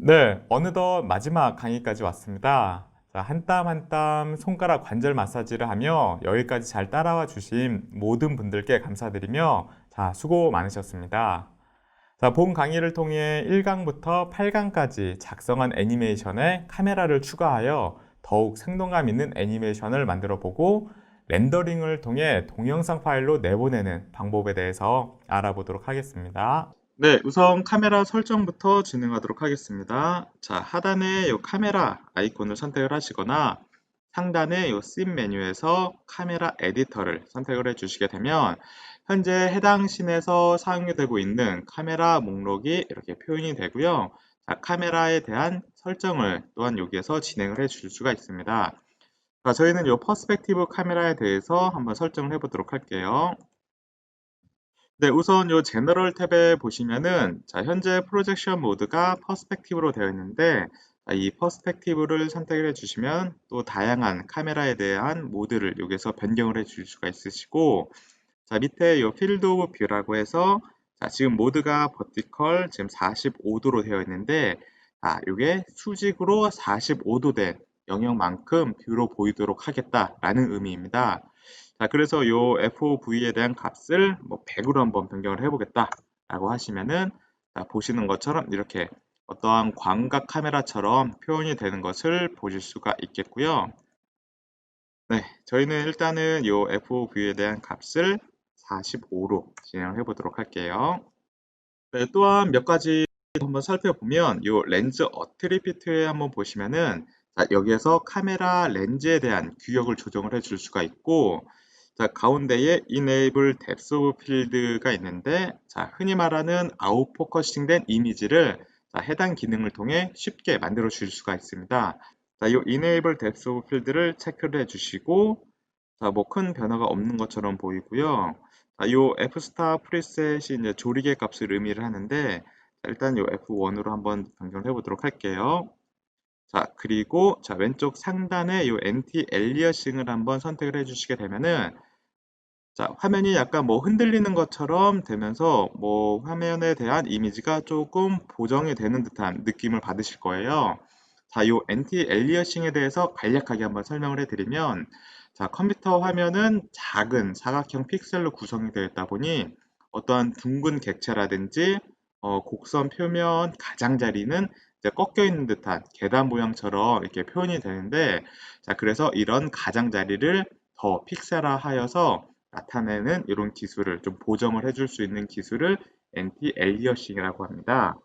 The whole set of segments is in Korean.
네, 어느덧 마지막 강의까지 왔습니다. 자, 한 땀 한 땀 손가락 관절 마사지를 하며 여기까지 잘 따라와 주신 모든 분들께 감사드리며 자, 수고 많으셨습니다. 자, 본 강의를 통해 1강부터 8강까지 작성한 애니메이션에 카메라를 추가하여 더욱 생동감 있는 애니메이션을 만들어 보고 렌더링을 통해 동영상 파일로 내보내는 방법에 대해서 알아보도록 하겠습니다. 네, 우선 카메라 설정부터 진행하도록 하겠습니다. 자, 하단에 이 카메라 아이콘을 선택을 하시거나 상단의 이 씬 메뉴에서 카메라 에디터를 선택을 해 주시게 되면 현재 해당 씬에서 사용이 되고 있는 카메라 목록이 이렇게 표현이 되고요. 자, 카메라에 대한 설정을 또한 여기에서 진행을 해 줄 수가 있습니다. 자, 저희는 이 퍼스펙티브 카메라에 대해서 한번 설정을 해 보도록 할게요. 네, 우선 이 제너럴 탭에 보시면은 자, 현재 프로젝션 모드가 퍼스펙티브로 되어 있는데 이 퍼스펙티브를 선택을 해주시면 또 다양한 카메라에 대한 모드를 여기서 변경을 해줄 수가 있으시고 자, 밑에 이 필드 오브 뷰라고 해서 자, 지금 모드가 버티컬 지금 45도로 되어 있는데 이게 수직으로 45도 된 영역만큼 뷰로 보이도록 하겠다라는 의미입니다. 자, 그래서 요 FOV에 대한 값을 뭐 100으로 한번 변경을 해보겠다라고 하시면은 자, 보시는 것처럼 이렇게 어떠한 광각 카메라처럼 표현이 되는 것을 보실 수가 있겠고요. 네, 저희는 일단은 요 FOV에 대한 값을 45로 진행을 해보도록 할게요. 네, 또한 몇 가지 한번 살펴보면 요 렌즈 어트리비트에 한번 보시면은 자, 여기에서 카메라 렌즈에 대한 규격을 조정을 해줄 수가 있고 자, 가운데에 Enable Depth of Field가 있는데 자, 흔히 말하는 아웃포커싱 된 이미지를 자, 해당 기능을 통해 쉽게 만들어 줄 수가 있습니다. 자, 이 Enable Depth of Field를 체크를 해주시고 자, 뭐 큰 변화가 없는 것처럼 보이고요. 자, 요 F스타 프리셋이 이제 조리개 값을 의미를 하는데 자, 일단 요 F1으로 한번 변경을 해보도록 할게요. 자, 그리고 자, 왼쪽 상단에 요 엔티 엘리어싱을 한번 선택을 해주시게 되면은 자, 화면이 약간 뭐 흔들리는 것처럼 되면서 뭐 화면에 대한 이미지가 조금 보정이 되는 듯한 느낌을 받으실 거예요. 자, 요 엔티 엘리어싱에 대해서 간략하게 한번 설명을 해드리면 자, 컴퓨터 화면은 작은 사각형 픽셀로 구성이 되어 있다 보니 어떠한 둥근 객체라든지 곡선 표면 가장자리는 이제 꺾여 있는 듯한 계단 모양처럼 이렇게 표현이 되는데 자, 그래서 이런 가장자리를 더 픽셀화하여서 나타내는 이런 기술을 좀 보정을 해줄 수 있는 기술을 엔티 엘리어싱이라고 합니다.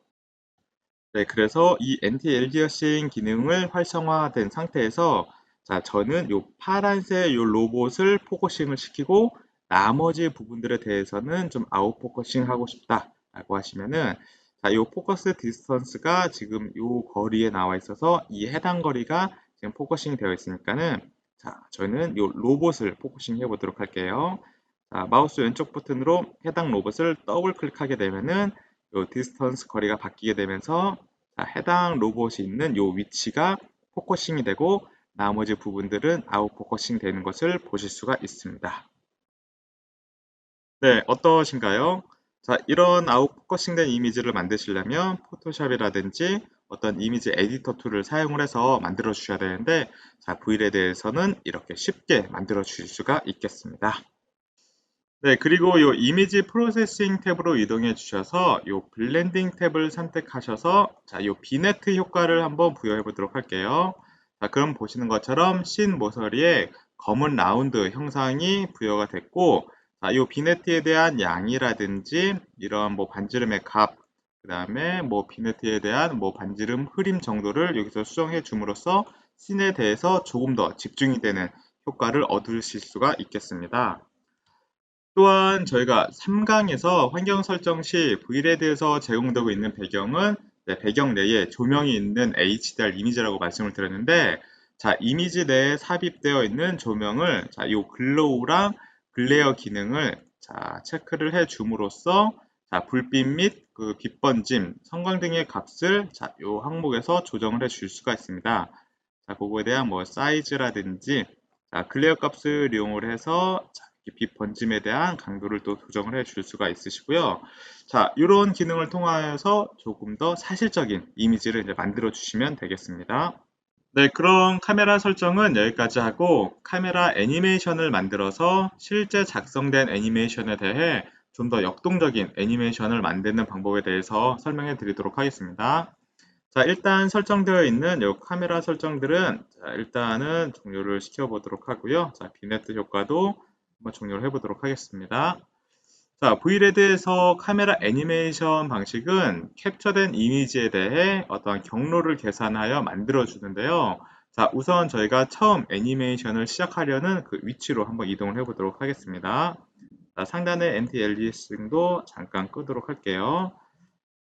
네, 그래서 이 엔티 엘리어싱 기능을 활성화된 상태에서 자, 저는 이 파란색 이 로봇을 포커싱을 시키고 나머지 부분들에 대해서는 좀 아웃 포커싱 하고 싶다라고 하시면은 자, 이 포커스 디스턴스가 지금 이 거리에 나와 있어서 이 해당 거리가 지금 포커싱이 되어 있으니까는 자, 저는 이 로봇을 포커싱 해 보도록 할게요. 자, 마우스 왼쪽 버튼으로 해당 로봇을 더블 클릭하게 되면은 요 디스턴스 거리가 바뀌게 되면서 자, 해당 로봇이 있는 요 위치가 포커싱이 되고 나머지 부분들은 아웃 포커싱 되는 것을 보실 수가 있습니다. 네, 어떠신가요? 자, 이런 아웃 포커싱 된 이미지를 만드시려면 포토샵이라든지 어떤 이미지 에디터 툴을 사용을 해서 만들어 주셔야 되는데 자, V에 대해서는 이렇게 쉽게 만들어 주실 수가 있겠습니다. 네, 그리고 이 이미지 프로세싱 탭으로 이동해 주셔서 이 블렌딩 탭을 선택하셔서 자, 이 비네트 효과를 한번 부여해 보도록 할게요. 자, 그럼 보시는 것처럼 씬 모서리에 검은 라운드 형상이 부여가 됐고 자, 이 비네트에 대한 양이라든지 이런 뭐 반지름의 값, 그 다음에 뭐 비네트에 대한 뭐 반지름 흐림 정도를 여기서 수정해 줌으로써 씬에 대해서 조금 더 집중이 되는 효과를 얻으실 수가 있겠습니다. 또한 저희가 3강에서 환경 설정 시 VLED에서 제공되고 있는 배경은 배경 내에 조명이 있는 HDR 이미지라고 말씀을 드렸는데 자, 이미지 내에 삽입되어 있는 조명을 자, 요 글로우랑 글레어 기능을 자, 체크를 해 줌으로써 자, 불빛 및 그 빛번짐, 성광등의 값을 자, 요 항목에서 조정을 해 줄 수가 있습니다. 자, 그거에 대한 뭐 사이즈라든지 자, 글레어 값을 이용을 해서 자, 빛 번짐에 대한 강도를 또 조정을 해 줄 수가 있으시고요. 자, 이런 기능을 통하여서 조금 더 사실적인 이미지를 이제 만들어 주시면 되겠습니다. 네, 그럼 카메라 설정은 여기까지 하고 카메라 애니메이션을 만들어서 실제 작성된 애니메이션에 대해 좀 더 역동적인 애니메이션을 만드는 방법에 대해서 설명해 드리도록 하겠습니다. 자, 일단 설정되어 있는 이 카메라 설정들은 자, 일단은 종료를 시켜보도록 하고요. 자, 뷰네트 효과도 한번 종료를 해보도록 하겠습니다. 자, Vred에서 카메라 애니메이션 방식은 캡처된 이미지에 대해 어떤 경로를 계산하여 만들어 주는데요. 자, 우선 저희가 처음 애니메이션을 시작하려는 그 위치로 한번 이동을 해보도록 하겠습니다. 자, 상단의 Anti-aliasing도 잠깐 끄도록 할게요.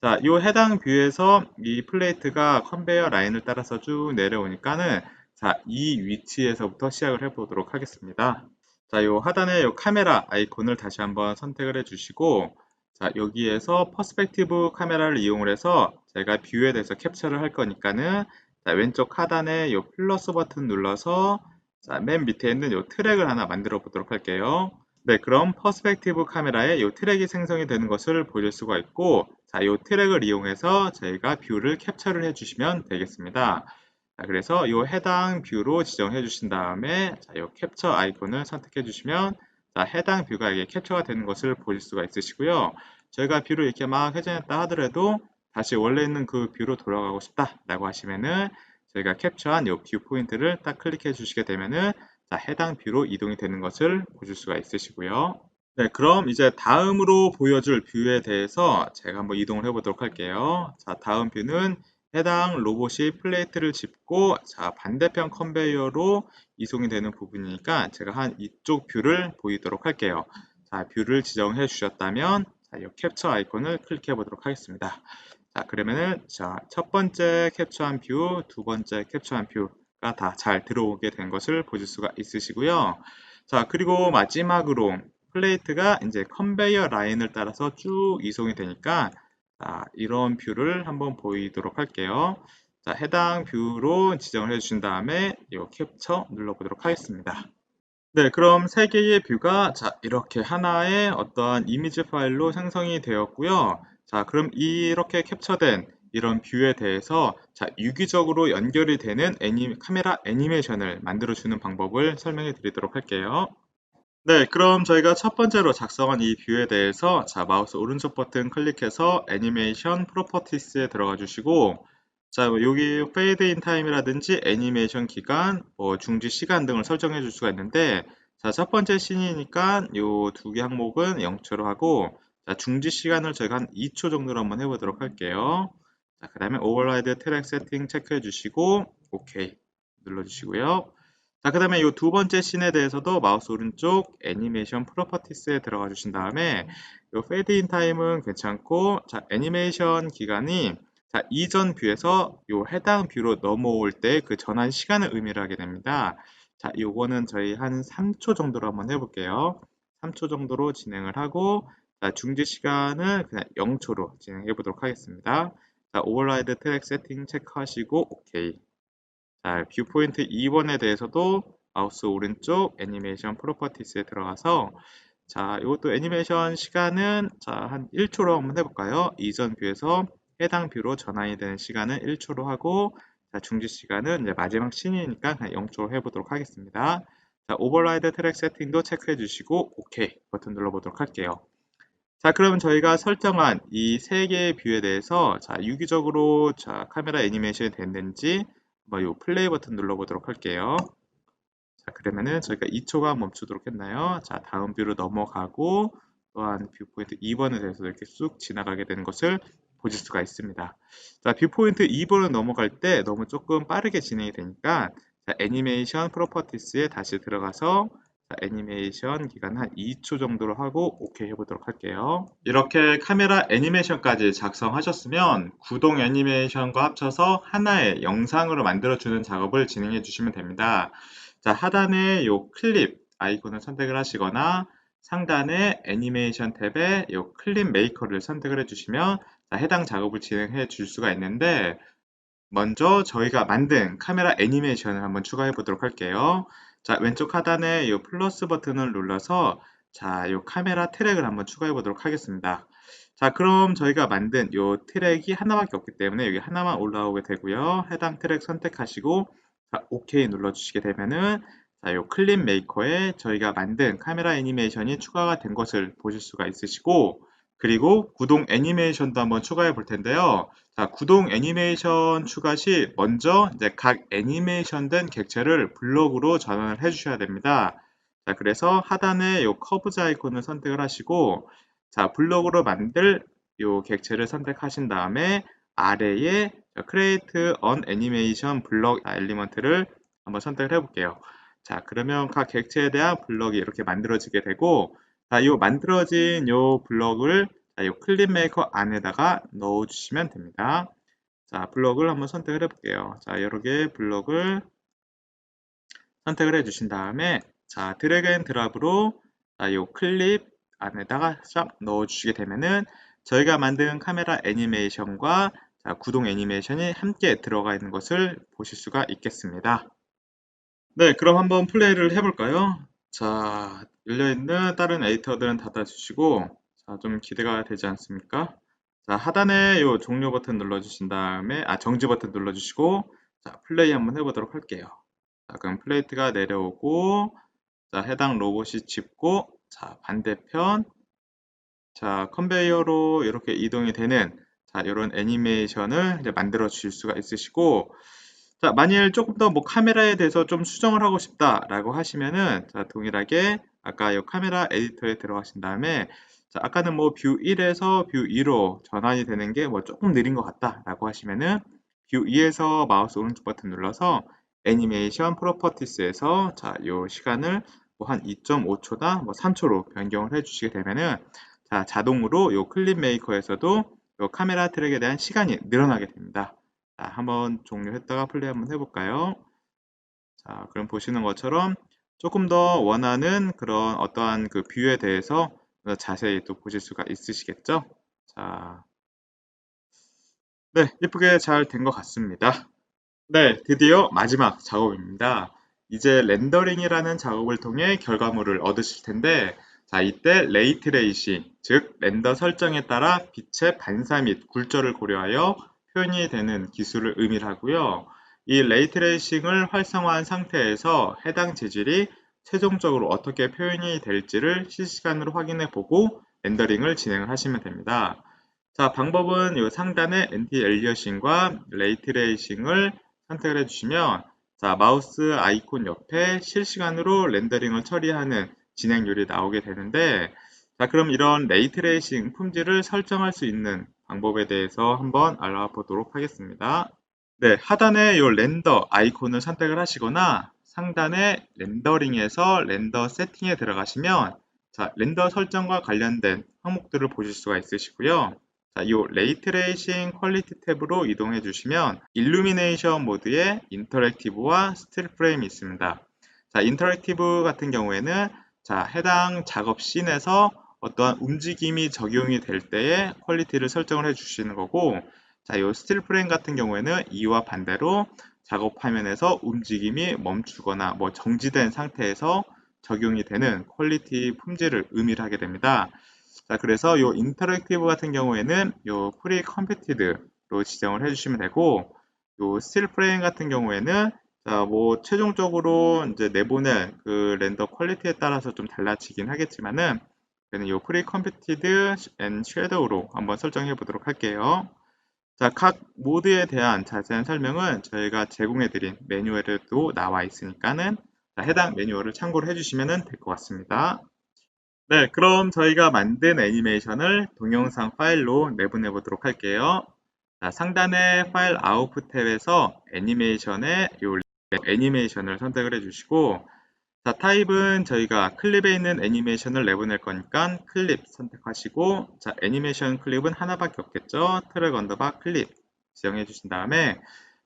자, 이 해당 뷰에서 이 플레이트가 컨베이어 라인을 따라서 쭉 내려오니까는 자, 이 위치에서부터 시작을 해보도록 하겠습니다. 자, 요 하단에 요 카메라 아이콘을 다시 한번 선택을 해주시고 자, 여기에서 퍼스펙티브 카메라를 이용을 해서 제가 뷰에 대해서 캡처를 할 거니까는 자, 왼쪽 하단에 요 플러스 버튼 눌러서 자, 맨 밑에 있는 요 트랙을 하나 만들어 보도록 할게요. 네, 그럼 퍼스펙티브 카메라에 이 트랙이 생성이 되는 것을 보실 수가 있고 자, 이 트랙을 이용해서 저희가 뷰를 캡처를 해주시면 되겠습니다. 자, 그래서 이 해당 뷰로 지정해 주신 다음에 자, 이 캡처 아이콘을 선택해 주시면 자, 해당 뷰가 이게 캡처가 되는 것을 보실 수가 있으시고요. 저희가 뷰를 이렇게 막 회전했다 하더라도 다시 원래 있는 그 뷰로 돌아가고 싶다 라고 하시면은 저희가 캡처한 이 뷰 포인트를 딱 클릭해 주시게 되면은 자, 해당 뷰로 이동이 되는 것을 보실 수가 있으시고요. 네, 그럼 이제 다음으로 보여줄 뷰에 대해서 제가 한번 이동을 해보도록 할게요. 자, 다음 뷰는 해당 로봇이 플레이트를 짚고 자, 반대편 컨베이어로 이송이 되는 부분이니까 제가 한 이쪽 뷰를 보이도록 할게요. 자, 뷰를 지정해 주셨다면 자, 이 캡처 아이콘을 클릭해 보도록 하겠습니다. 자, 그러면은 자, 첫 번째 캡처한 뷰, 두 번째 캡처한 뷰가 다 잘 들어오게 된 것을 보실 수가 있으시고요. 자, 그리고 마지막으로 플레이트가 이제 컨베이어 라인을 따라서 쭉 이송이 되니까 자, 이런 뷰를 한번 보이도록 할게요. 자, 해당 뷰로 지정을 해주신 다음에 이 캡처 눌러보도록 하겠습니다. 네, 그럼 세 개의 뷰가 자, 이렇게 하나의 어떠한 이미지 파일로 생성이 되었고요. 자, 그럼 이렇게 캡처된 이런 뷰에 대해서 자, 유기적으로 연결이 되는 카메라 애니메이션을 만들어주는 방법을 설명해 드리도록 할게요. 네, 그럼 저희가 첫 번째로 작성한 이 뷰에 대해서 자, 마우스 오른쪽 버튼 클릭해서 애니메이션 프로퍼티스에 들어가 주시고 자, 뭐 여기 페이드 인 타임이라든지 애니메이션 기간, 뭐 중지 시간 등을 설정해 줄 수가 있는데 자, 첫 번째 씬이니까 요 두 개 항목은 0초로 하고 자, 중지 시간을 저희가 한 2초 정도로 한번 해보도록 할게요. 자, 그 다음에 오버라이드 트랙 세팅 체크해 주시고 오케이 눌러 주시고요. 자, 그 다음에 이 두 번째 씬에 대해서도 마우스 오른쪽 애니메이션 프로퍼티스에 들어가 주신 다음에 이 페이드 인 타임은 괜찮고 자, 애니메이션 기간이 자, 이전 뷰에서 이 해당 뷰로 넘어올 때 그 전환 시간을 의미를 하게 됩니다. 자, 요거는 저희 한 3초 정도로 한번 해볼게요. 3초 정도로 진행을 하고 자, 중지 시간은 그냥 0초로 진행해 보도록 하겠습니다. 자, 오버라이드 트랙 세팅 체크하시고 오케이. 자, 뷰 포인트 2번에 대해서도 마우스 오른쪽 애니메이션 프로퍼티스에 들어가서 자, 이것도 애니메이션 시간은 자, 한 1초로 한번 해볼까요? 이전 뷰에서 해당 뷰로 전환이 되는 시간은 1초로 하고 자, 중지 시간은 이제 마지막 씬이니까 그냥 0초로 해보도록 하겠습니다. 자, 오버라이드 트랙 세팅도 체크해 주시고 오케이 버튼 눌러보도록 할게요. 자, 그러면 저희가 설정한 이 세 개의 뷰에 대해서 자, 유기적으로 자, 카메라 애니메이션이 됐는지 요 플레이 버튼 눌러보도록 할게요. 자, 그러면은 저희가 2초가 멈추도록 했나요? 자, 다음 뷰로 넘어가고 또한 뷰 포인트 2번에 대해서 이렇게 쑥 지나가게 되는 것을 보실 수가 있습니다. 자, 뷰 포인트 2번을 넘어갈 때 너무 조금 빠르게 진행이 되니까 자, 애니메이션 프로퍼티스에 다시 들어가서 자, 애니메이션 기간 한 2초 정도로 하고 오케이 해보도록 할게요. 이렇게 카메라 애니메이션까지 작성하셨으면 구동 애니메이션과 합쳐서 하나의 영상으로 만들어주는 작업을 진행해 주시면 됩니다. 자, 하단에 이 클립 아이콘을 선택을 하시거나 상단의 애니메이션 탭에 이 클립 메이커를 선택을 해주시면 자, 해당 작업을 진행해 줄 수가 있는데 먼저 저희가 만든 카메라 애니메이션을 한번 추가해 보도록 할게요. 자, 왼쪽 하단에 이 플러스 버튼을 눌러서 자, 이 카메라 트랙을 한번 추가해 보도록 하겠습니다. 자, 그럼 저희가 만든 이 트랙이 하나밖에 없기 때문에 여기 하나만 올라오게 되고요. 해당 트랙 선택하시고 자, OK 눌러주시게 되면은 자, 이 클립 메이커에 저희가 만든 카메라 애니메이션이 추가가 된 것을 보실 수가 있으시고 그리고 구동 애니메이션도 한번 추가해 볼 텐데요. 자, 구동 애니메이션 추가 시 먼저 이제 각 애니메이션 된 객체를 블록으로 전환을 해 주셔야 됩니다. 자, 그래서 하단에 이 커브즈 아이콘을 선택을 하시고 자, 블록으로 만들 이 객체를 선택하신 다음에 아래에 Create an Animation Block 엘리먼트를 한번 선택을 해 볼게요. 자, 그러면 각 객체에 대한 블럭이 이렇게 만들어지게 되고 자, 이 만들어진 이 블럭을 이 클립 메이커 안에다가 넣어주시면 됩니다. 자, 블럭을 한번 선택을 해볼게요. 자, 여러 개의 블럭을 선택을 해주신 다음에 자, 드래그 앤 드랍으로 이 클립 안에다가 싹 넣어주시게 되면은 저희가 만든 카메라 애니메이션과 자, 구동 애니메이션이 함께 들어가 있는 것을 보실 수가 있겠습니다. 네, 그럼 한번 플레이를 해볼까요? 자, 열려있는 다른 에디터들은 닫아주시고, 자, 좀 기대가 되지 않습니까? 자, 하단에 요 종료 버튼 눌러주신 다음에, 정지 버튼 눌러주시고, 자, 플레이 한번 해보도록 할게요. 자, 그럼 플레이트가 내려오고, 자, 해당 로봇이 짚고, 자, 반대편, 자, 컨베이어로 이렇게 이동이 되는, 자, 이런 애니메이션을 이제 만들어 주실 수가 있으시고, 자, 만일 조금 더 뭐 카메라에 대해서 좀 수정을 하고 싶다라고 하시면은 자, 동일하게 아까 이 카메라 에디터에 들어가신 다음에 자, 아까는 뭐 뷰 1에서 뷰 2로 전환이 되는 게 뭐 조금 느린 것 같다라고 하시면은 뷰 2에서 마우스 오른쪽 버튼 눌러서 애니메이션 프로퍼티스에서 자, 요 시간을 뭐 한 2.5초다 뭐 3초로 변경을 해 주시게 되면은 자, 자동으로 요 클립 메이커에서도 요 카메라 트랙에 대한 시간이 늘어나게 됩니다. 자, 한번 종료했다가 플레이 한번 해볼까요? 자, 그럼 보시는 것처럼 조금 더 원하는 그런 어떠한 그 뷰에 대해서 자세히 또 보실 수가 있으시겠죠? 자, 네, 예쁘게 잘 된 것 같습니다. 네, 드디어 마지막 작업입니다. 이제 렌더링이라는 작업을 통해 결과물을 얻으실 텐데, 자, 이때 레이트레이싱, 즉 렌더 설정에 따라 빛의 반사 및 굴절을 고려하여 표현이 되는 기술을 의미하고요. 이 레이트레이싱을 활성화한 상태에서 해당 재질이 최종적으로 어떻게 표현이 될지를 실시간으로 확인해 보고 렌더링을 진행을 하시면 됩니다. 자, 방법은 이 상단의 엔티 엘리어싱과 레이트레이싱을 선택을 해주시면 자, 마우스 아이콘 옆에 실시간으로 렌더링을 처리하는 진행률이 나오게 되는데 자, 그럼 이런 레이트레이싱 품질을 설정할 수 있는 방법에 대해서 한번 알아보도록 하겠습니다. 네, 하단에 이 렌더 아이콘을 선택을 하시거나 상단의 렌더링에서 렌더 세팅에 들어가시면 자, 렌더 설정과 관련된 항목들을 보실 수가 있으시고요. 자, 이 레이트레이싱 퀄리티 탭으로 이동해 주시면 일루미네이션 모드의 인터랙티브와 스틸 프레임이 있습니다. 자, 인터랙티브 같은 경우에는 자, 해당 작업 씬에서 어떠한 움직임이 적용이 될 때의 퀄리티를 설정을 해 주시는 거고 자, 이 스틸 프레임 같은 경우에는 이와 반대로 작업 화면에서 움직임이 멈추거나 뭐 정지된 상태에서 적용이 되는 퀄리티 품질을 의미를 하게 됩니다. 자, 그래서 이 인터랙티브 같은 경우에는 이 프리 컴퓨티드로 지정을 해주시면 되고, 이 스틸 프레임 같은 경우에는 자, 뭐 최종적으로 이제 내보낼 그 렌더 퀄리티에 따라서 좀 달라지긴 하겠지만은, 저는 이 프리 컴퓨티드 앤 섀도우로 한번 설정해 보도록 할게요. 자, 각 모드에 대한 자세한 설명은 저희가 제공해드린 매뉴얼에도 나와 있으니까는 해당 매뉴얼을 참고를 해주시면 될 것 같습니다. 네, 그럼 저희가 만든 애니메이션을 동영상 파일로 내보내 보도록 할게요. 자, 상단의 파일 아웃풋 탭에서 애니메이션의 요 애니메이션을 선택을 해주시고 자, 타입은 저희가 클립에 있는 애니메이션을 내보낼 거니까 클립 선택하시고 자, 애니메이션 클립은 하나밖에 없겠죠. 트랙 언더바 클립 지정해 주신 다음에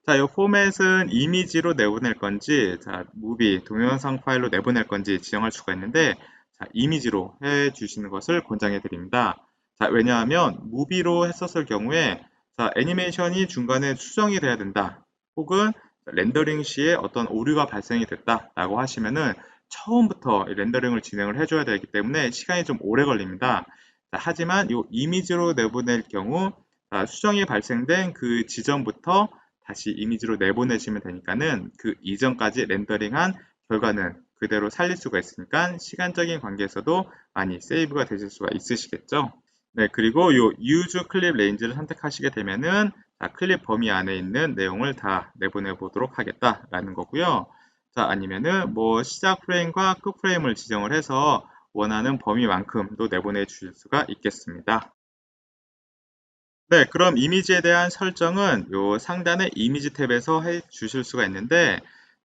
자, 이 포맷은 이미지로 내보낼 건지 자, 무비 동영상 파일로 내보낼 건지 지정할 수가 있는데 자, 이미지로 해 주시는 것을 권장해 드립니다. 자, 왜냐하면 무비로 했었을 경우에 자, 애니메이션이 중간에 수정이 돼야 된다. 혹은 렌더링 시에 어떤 오류가 발생이 됐다라고 하시면은 처음부터 렌더링을 진행을 해줘야 되기 때문에 시간이 좀 오래 걸립니다. 하지만 이 이미지로 내보낼 경우 수정이 발생된 그 지점부터 다시 이미지로 내보내시면 되니까는 그 이전까지 렌더링한 결과는 그대로 살릴 수가 있으니까 시간적인 관계에서도 많이 세이브가 되실 수가 있으시겠죠. 네, 그리고 이 use 클립 레인지를 선택하시게 되면은 클립 범위 안에 있는 내용을 다 내보내 보도록 하겠다라는 거고요. 자, 아니면은 뭐 시작 프레임과 끝 프레임을 지정을 해서 원하는 범위만큼도 내보내 주실 수가 있겠습니다. 네, 그럼 이미지에 대한 설정은 요 상단의 이미지 탭에서 해 주실 수가 있는데,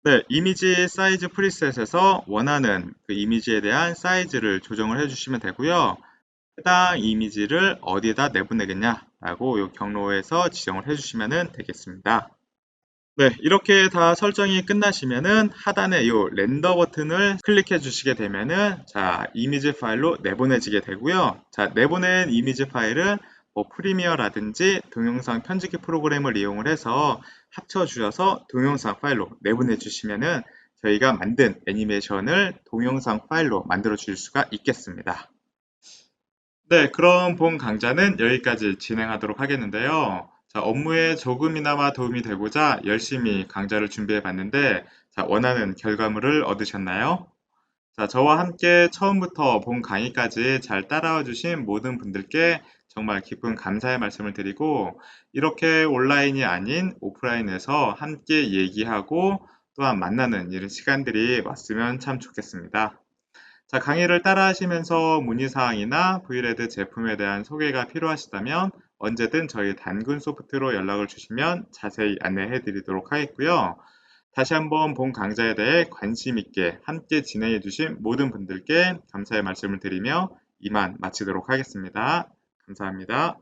네, 이미지 사이즈 프리셋에서 원하는 그 이미지에 대한 사이즈를 조정을 해주시면 되고요. 해당 이미지를 어디에다 내보내겠냐라고 요 경로에서 지정을 해주시면 되겠습니다. 네, 이렇게 다 설정이 끝나시면은 하단에 이 렌더 버튼을 클릭해 주시게 되면은 이미지 파일로 내보내지게 되고요. 내보낸 이미지 파일은 뭐 프리미어라든지 동영상 편집기 프로그램을 이용을 해서 합쳐 주셔서 동영상 파일로 내보내 주시면은 저희가 만든 애니메이션을 동영상 파일로 만들어 줄 수가 있겠습니다. 네, 그럼 본 강좌는 여기까지 진행하도록 하겠는데요. 업무에 조금이나마 도움이 되고자 열심히 강좌를 준비해 봤는데, 원하는 결과물을 얻으셨나요? 저와 함께 처음부터 본 강의까지 잘 따라와 주신 모든 분들께 정말 깊은 감사의 말씀을 드리고, 이렇게 온라인이 아닌 오프라인에서 함께 얘기하고 또한 만나는 이런 시간들이 왔으면 참 좋겠습니다. 강의를 따라 하시면서 문의사항이나 브이레드 제품에 대한 소개가 필요하시다면 언제든 저희 단군 소프트로 연락을 주시면 자세히 안내해 드리도록 하겠고요. 다시 한번 본 강좌에 대해 관심 있게 함께 진행해 주신 모든 분들께 감사의 말씀을 드리며 이만 마치도록 하겠습니다. 감사합니다.